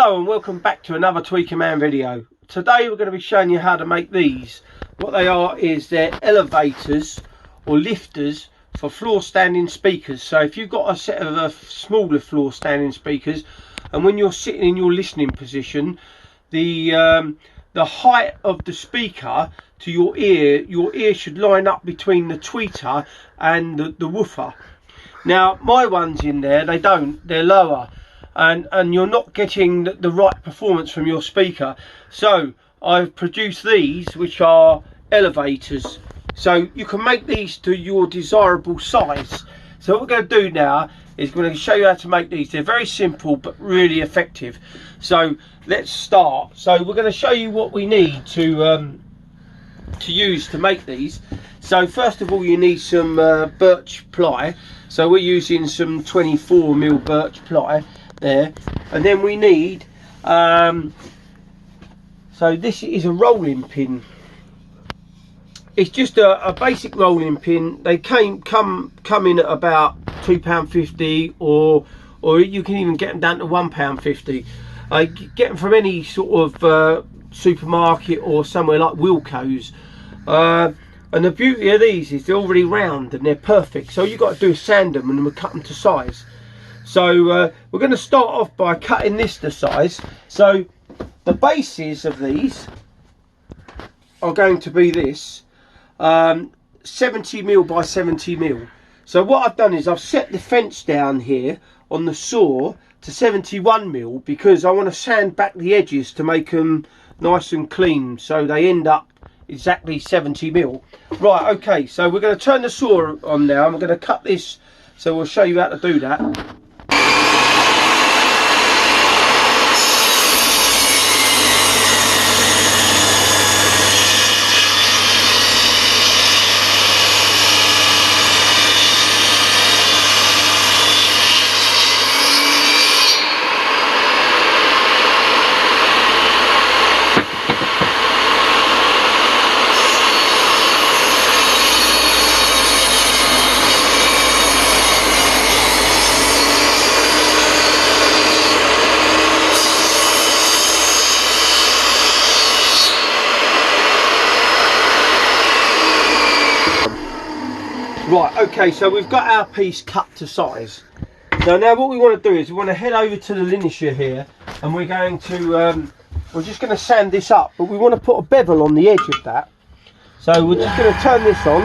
Hello and welcome back to another Tweaker Man video. Today we're going to be showing you how to make these. What they are is they're elevators or lifters for floor standing speakers. So if you've got a set of smaller floor standing speakers and when you're sitting in your listening position, the height of the speaker to your ear should line up between the tweeter and the woofer. Now my ones in there, they don't, they're lower. And you're not getting the right performance from your speaker. So I've produced these, which are elevators. So you can make these to your desirable size. So what we're going to do now is we're going to show you how to make these. They're very simple but really effective. So let's start. So we're going to show you what we need to use to make these. So first of all, you need some birch ply. So we're using some 24mm birch ply there, and then we need so this is a rolling pin. It's just a basic rolling pin. They come in at about £2.50, or you can even get them down to £1.50. I get them from any sort of supermarket or somewhere like Wilko's. And the beauty of these is they're already round and they're perfect. So you've got to do is sand them and then we'll cut them to size. So we're going to start off by cutting this to size. So the bases of these are going to be this 70mm by 70mm. So what I've done is I've set the fence down here on the saw to 71mm because I want to sand back the edges to make them nice and clean so they end up exactly 70mm. Right, okay, so we're going to turn the saw on now and we're going to cut this. So we'll show you how to do that. Right, okay, so we've got our piece cut to size. So now what we want to do is we want to head over to the linisher here, and we're going to we're just going to sand this up, but we want to put a bevel on the edge of that. So we're just going to turn this on.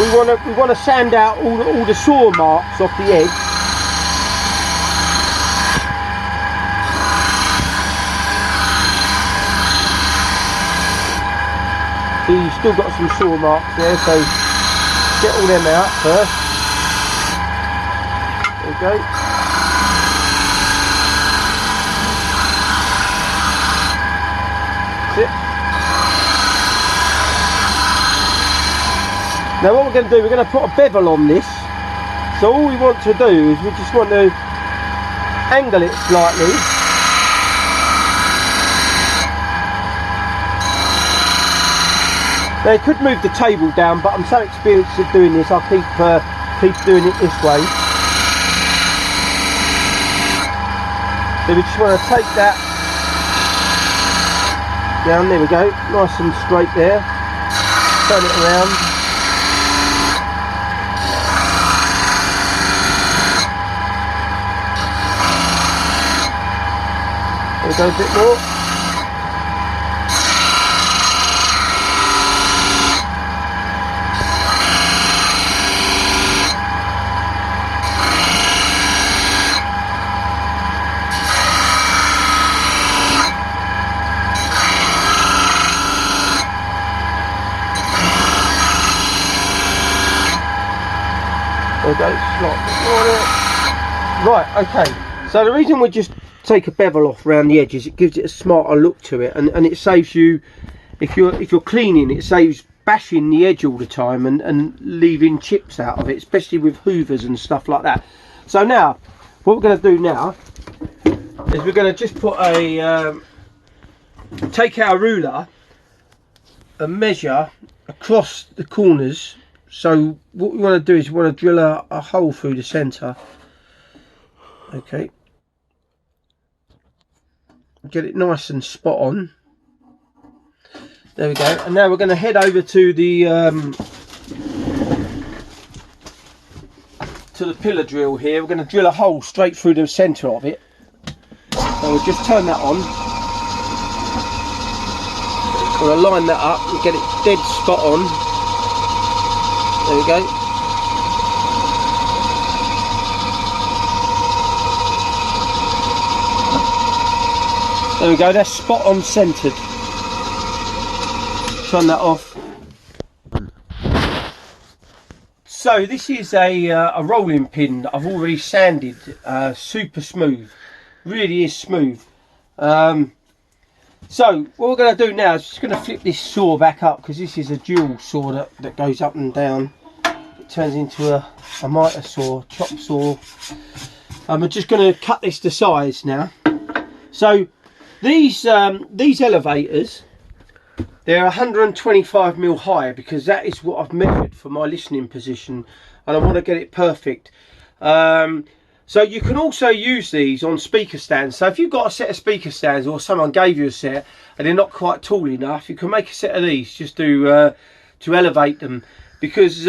We want to sand out all the saw marks off the edge. So you've still got some saw marks there, so get all them out first. There we go. That's it. Now what we're going to do, we're going to put a bevel on this. So all we want to do is we just want to angle it slightly. Now you could move the table down, but I'm so experienced at doing this, I'll keep doing it this way. So we just want to take that down, there we go, nice and straight there. Turn it around. There we go, a bit more. There we go, right, okay, so the reason we just take a bevel off around the edges, it gives it a smarter look to it, and it saves you, if you're cleaning, it saves bashing the edge all the time and leaving chips out of it, especially with hoovers and stuff like that. So now what we're going to do now is we're going to just put take our ruler and measure across the corners. So what we want to do is we want to drill a hole through the centre. Okay. get it nice and spot on. There we go. And now we're going to head over to the pillar drill here. We're going to drill a hole straight through the centre of it. So we'll just turn that on. We'll line that up and get it dead spot on. There we go. There we go, that's spot on centred. Turn that off. So this is a rolling pin that I've already sanded, super smooth, really is smooth. So what we're going to do now is just going to flip this saw back up, because this is a dual saw that goes up and down. It turns into a mitre saw, chop saw. I'm just going to cut this to size now. So these elevators, they're 125mm high, because that is what I've measured for my listening position, and I want to get it perfect. So you can also use these on speaker stands. So if you've got a set of speaker stands, or someone gave you a set and they're not quite tall enough, you can make a set of these just to elevate them, because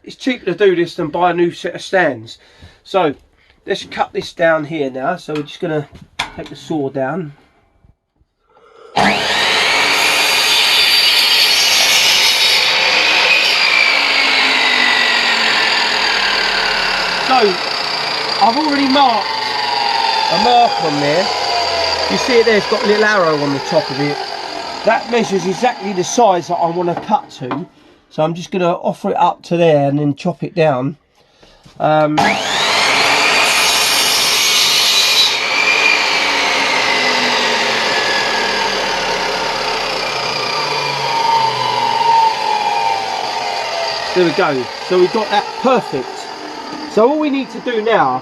it's cheaper to do this than buy a new set of stands. So let's cut this down here now. So we're just going to take the saw down. So I've already marked a mark on there. You see it there, it's got a little arrow on the top of it. That measures exactly the size that I want to cut to. So I'm just going to offer it up to there and then chop it down. There we go. So we've got that perfect. So all we need to do now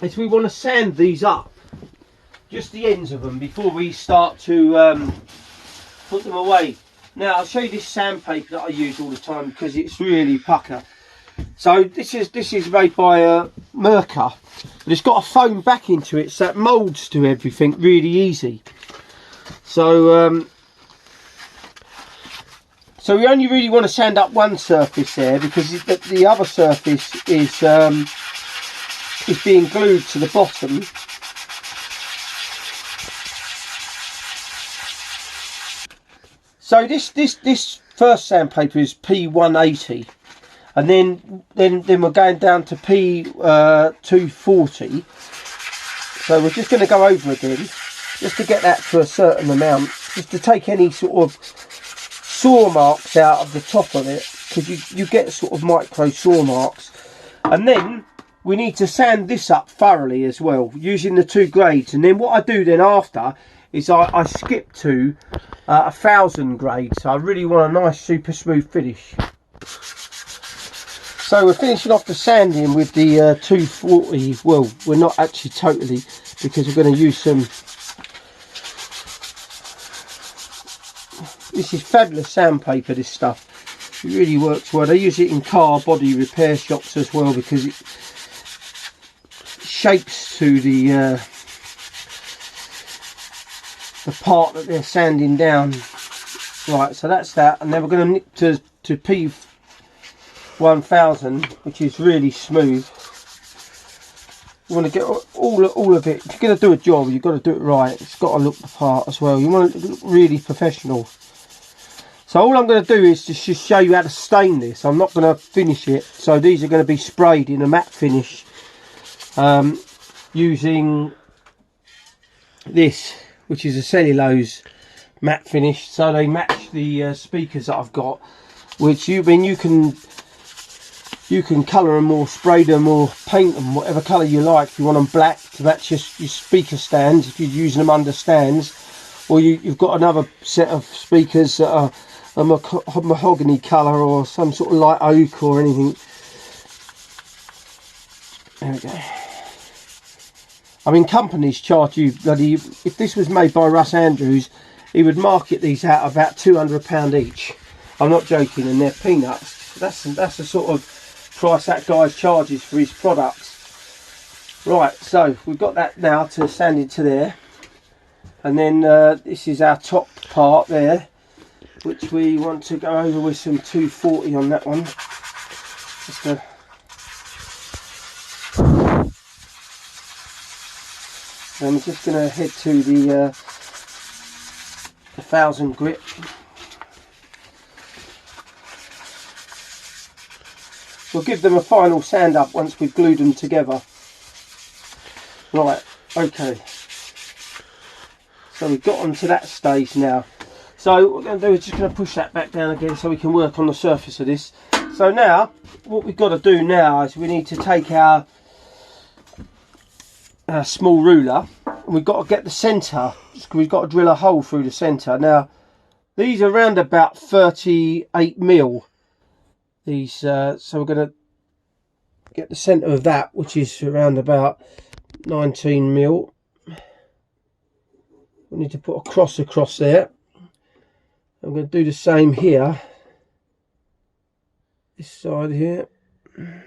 is we want to sand these up, just the ends of them, before we start to put them away. Now I'll show you this sandpaper that I use all the time, because it's really pucker. So this is made by Merca, but it's got a foam back into it, so it moulds to everything really easy. So so we only really want to sand up one surface there, because the other surface is being glued to the bottom. So this first sandpaper is P180, and then we're going down to P240. So we're just going to go over again, just to get that to a certain amount, just to take any sort of saw marks out of the top of it, because you get sort of micro saw marks. And then we need to sand this up thoroughly as well, using the two grades. And then what I do then after is I skip to 1000 grade, so I really want a nice super smooth finish. So we're finishing off the sanding with the 240. Well, we're not actually totally, because we're going to use some. This is fabulous sandpaper, this stuff. It really works well. They use it in car body repair shops as well, because it shapes to the part that they're sanding down. Right, so that's that. And then we're going to nip to P1000, which is really smooth. You want to get all of it. If you're going to do a job, you've got to do it right. It's got to look the part as well. You want it to look really professional. So all I'm going to do is just show you how to stain this. I'm not going to finish it. So these are going to be sprayed in a matte finish, using this, which is a cellulose matte finish. So they match the speakers that I've got, which you can colour them or spray them or paint them whatever colour you like. If you want them black to match your speaker stands, if you're using them under stands, or you've got another set of speakers that are a mahogany colour or some sort of light oak or anything. There we go. I mean, companies charge you bloody, if this was made by Russ Andrews, he would market these out about £200 each. I'm not joking, and they're peanuts. That's the sort of price that guy charges for his products. Right, so we've got that now to sand into there. And then this is our top part there, which we want to go over with some 240 on that one. Just to and I'm just going to head to the 1000 grit. We'll give them a final sand up once we've glued them together. Right, okay. So we've got onto that stage now. So what we're going to do is just going to push that back down again so we can work on the surface of this. So now, what we've got to do now is we need to take our small ruler, and we've got to get the centre. We've got to drill a hole through the centre. Now, these are around about 38 mil. These, so we're going to get the centre of that, which is around about 19 mil. We need to put a cross across there. I'm going to do the same here. This side here. There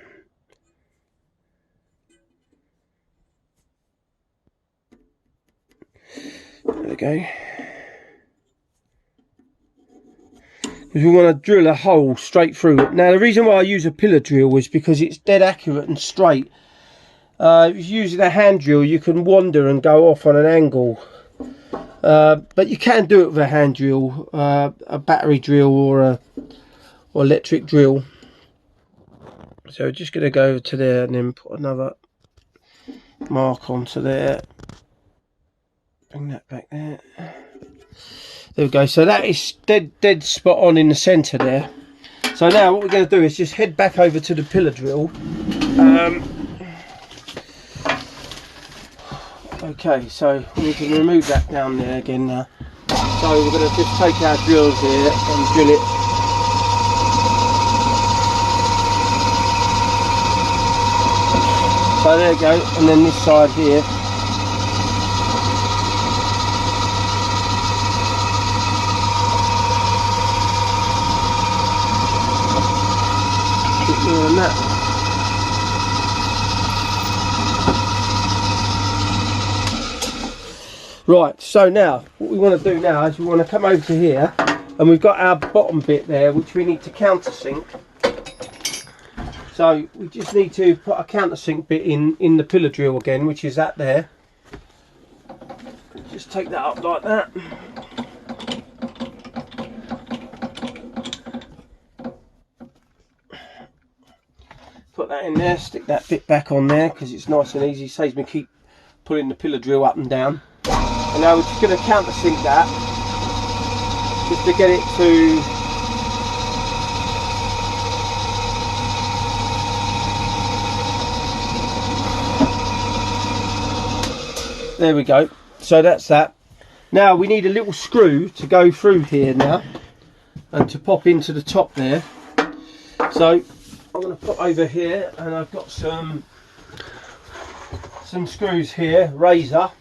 we go. Because we want to drill a hole straight through it. Now the reason why I use a pillar drill is because it's dead accurate and straight. If you're using a hand drill, you can wander and go off on an angle. But you can do it with a hand drill, a battery drill or electric drill. So we're just going to go over to there and then put another mark onto there. Bring that back there. There we go. So that is dead spot on in the centre there. So now what we're going to do is just head back over to the pillar drill. Okay, so we can remove that down there again now. So we're going to just take our drills here and drill it. So there we go, and then this side here. A bit more than that. Right, so now what we want to do now is we want to come over to here, and we've got our bottom bit there which we need to countersink. So we just need to put a countersink bit in the pillar drill again, which is that there. Just take that up like that. Put that in there, stick that bit back on there because it's nice and easy, saves me keep pulling the pillar drill up and down. And now we're just going to countersink that, just to get it to there we go. So that's that. Now we need a little screw to go through here now and to pop into the top there. So I'm going to put over here, and I've got some screws here, razor.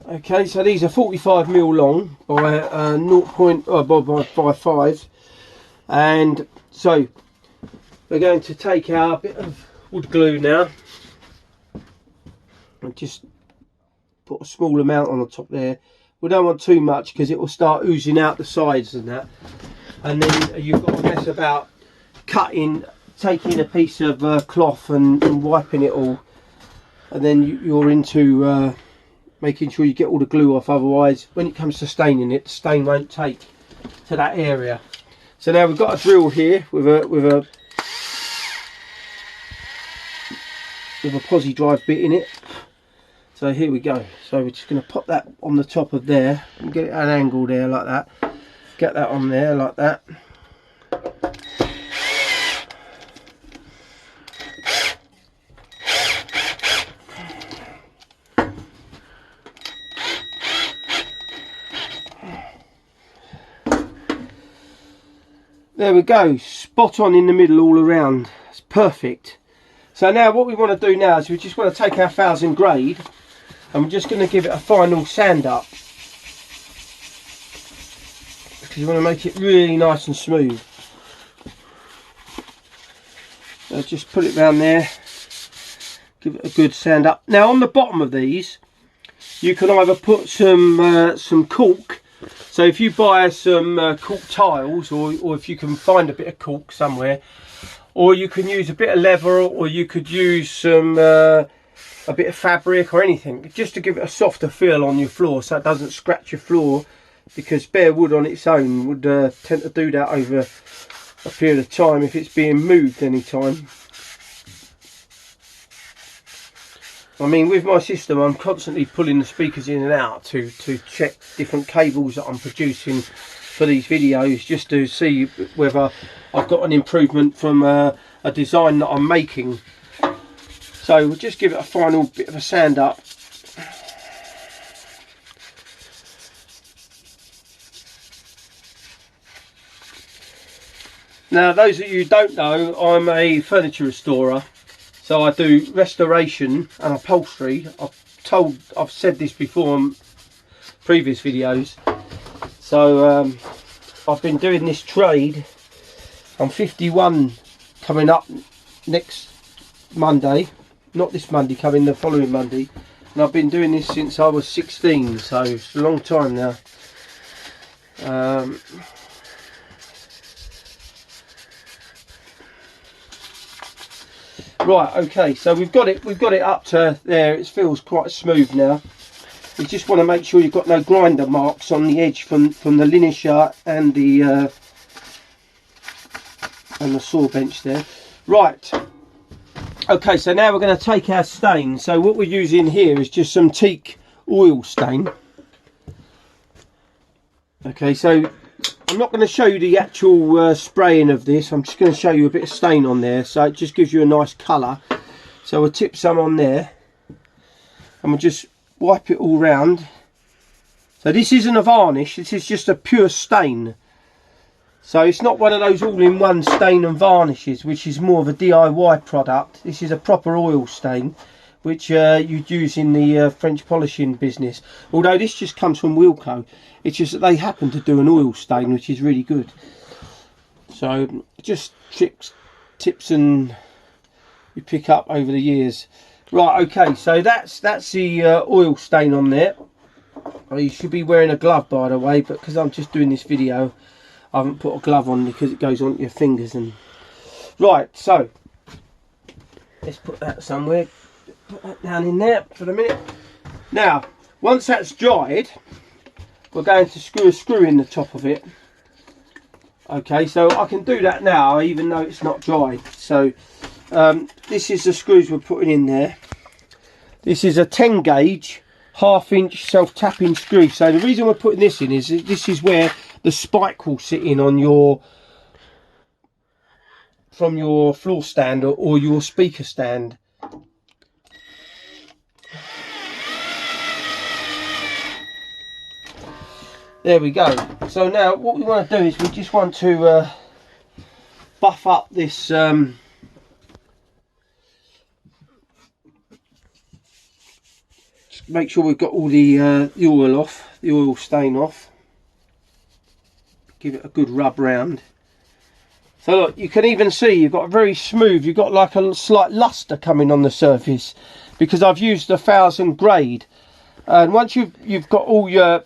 Okay, so these are 45 mil long by by 5, and so we're going to take our bit of wood glue now and just put a small amount on the top there. We don't want too much because it will start oozing out the sides and that, and then you've got to mess about cutting, taking a piece of cloth and wiping it all, and then you're into making sure you get all the glue off, otherwise when it comes to staining it, the stain won't take to that area. So now we've got a drill here with a posi drive bit in it. So here we go. So we're just going to pop that on the top of there and get it at an angle there like that. Get that on there like that. There we go, spot on in the middle all around. It's perfect. So now what we want to do now is we just want to take our 1000 grade and we're just going to give it a final sand up, because you want to make it really nice and smooth. So just put it down there, give it a good sand up. Now on the bottom of these, you can either put some cork. So if you buy some cork tiles, or if you can find a bit of cork somewhere, or you can use a bit of leather, or you could use some a bit of fabric or anything, just to give it a softer feel on your floor, so it doesn't scratch your floor, because bare wood on its own would tend to do that over a period of time if it's being moved any time. I mean, with my system, I'm constantly pulling the speakers in and out to check different cables that I'm producing for these videos, just to see whether I've got an improvement from a design that I'm making. So we'll just give it a final bit of a sand up. Now, those of you who don't know, I'm a furniture restorer. So I do restoration and upholstery. I've said this before on previous videos. So I've been doing this trade. I'm 51 coming up next Monday. Not this Monday, coming the following Monday. And I've been doing this since I was 16, so it's a long time now. Right, okay, so we've got it up to there. It feels quite smooth now. You just want to make sure you've got no grinder marks on the edge from the linisher and the saw bench there. Right, okay, so now we're going to take our stain. So what we're using here is just some Teak Oil Stain. Okay, so I'm not going to show you the actual spraying of this. I'm just going to show you a bit of stain on there, so it just gives you a nice colour. So we'll tip some on there and we'll just wipe it all round. So this isn't a varnish, this is just a pure stain. So it's not one of those all-in-one stain and varnishes, which is more of a DIY product. This is a proper oil stain, which you'd use in the French polishing business. Although this just comes from Wilko. It's just that they happen to do an oil stain, which is really good. So just tips and you pick up over the years. Right, okay, so that's the oil stain on there. You should be wearing a glove, by the way, but because I'm just doing this video, I haven't put a glove on because it goes on your fingers. And right, so let's put that somewhere. Put that down in there for the minute. Now, once that's dried, we're going to screw a screw in the top of it. Okay, so I can do that now, even though it's not dried. So this is the screws we're putting in there. This is a 10 gauge, 1/2 inch self-tapping screw. So the reason we're putting this in is this is where the spike will sit in on from your floor stand or your speaker stand. There we go. So now what we want to do is we just want to buff up this make sure we've got all the oil off, the oil stain off. Give it a good rub round. So look, you can even see you've got very smooth, you've got like a slight luster coming on the surface because I've used 1000 grade. And once you've got all your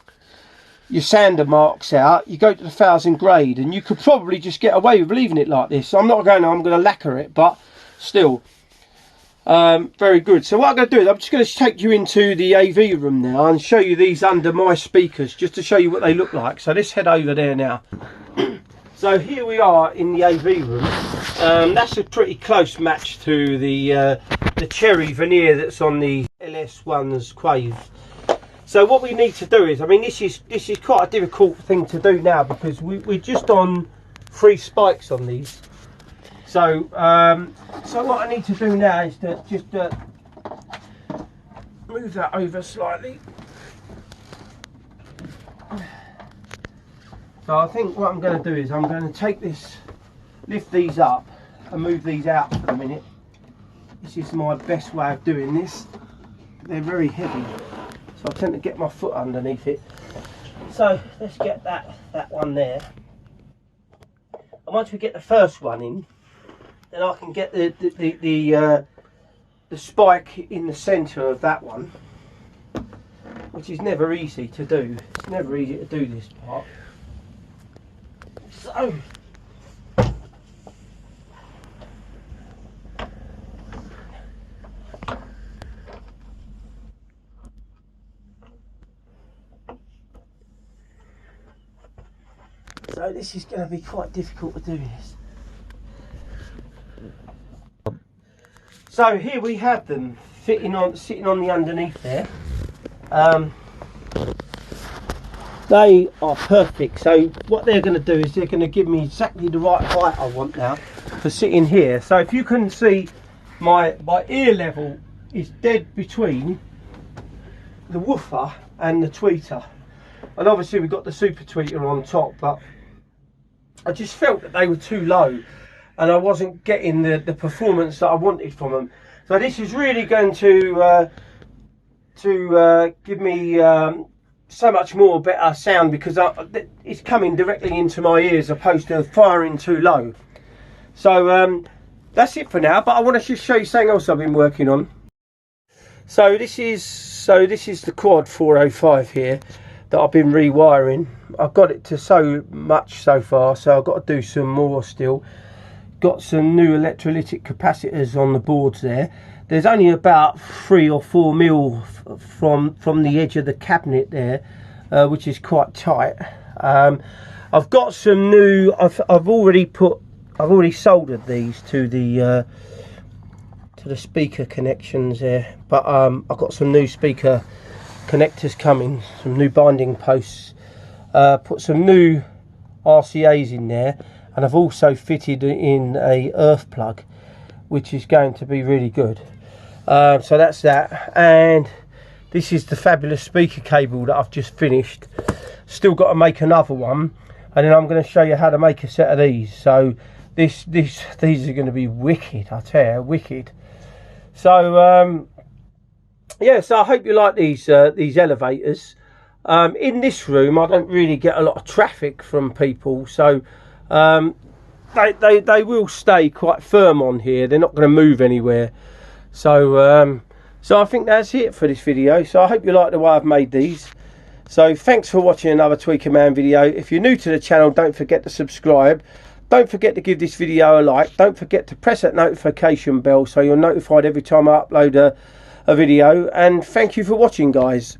sander marks out, you go to the 1000 grade, and you could probably just get away with leaving it like this. So I'm going to lacquer it, but still very good. So what I'm going to do is I'm just going to take you into the AV room now and show you these under my speakers, just to show you what they look like. So let's head over there now. So here we are in the AV room. That's a pretty close match to the cherry veneer that's on the LS1's Quave. So what we need to do is, I mean, this is quite a difficult thing to do now because we're just on 3 spikes on these. So so what I need to do now is to just move that over slightly. So I think what I'm going to do is I'm going to take this, lift these up and move these out for a minute. This is my best way of doing this. They're very heavy, so I tend to get my foot underneath it. So let's get that one there. And once we get the first one in, then I can get the spike in the centre of that one. which is never easy to do. It's never easy to do this part. So this is going to be quite difficult to do this. So here we have them sitting on the underneath there. They are perfect. So what they're going to do is they're going to give me exactly the right height I want now for sitting here. So if you can see, my ear level is dead between the woofer and the tweeter, and obviously we've got the super tweeter on top, but I just felt that they were too low and I wasn't getting the performance that I wanted from them. So this is really going to give me so much more better sound, because it's coming directly into my ears opposed to firing too low. So that's it for now, but I want to just show you something else I've been working on. So this is the quad 405 here that I've been rewiring. I've got it to so much so far, so I've got to do some more still. Got some new electrolytic capacitors on the boards there. There's only about 3 or 4 mil from the edge of the cabinet there, which is quite tight. I've got some new. I've already soldered these to the speaker connections there, but I've got some new speaker connectors coming, some new binding posts. Put some new RCAs in there, and I've also fitted in a earth plug, which is going to be really good. So that's that, and this is the fabulous speaker cable that I've just finished. Still got to make another one, and then I'm going to show you how to make a set of these. So these are going to be wicked, I tell you, wicked. So yeah, so I hope you like these elevators. In this room I don't really get a lot of traffic from people, so they will stay quite firm on here. They're not going to move anywhere. So so I think that's it for this video. So I hope you like the way I've made these. So thanks for watching another Tweaker Man video. If you're new to the channel, don't forget to subscribe. Don't forget to give this video a like. Don't forget to press that notification bell so you're notified every time I upload a video. And thank you for watching, guys.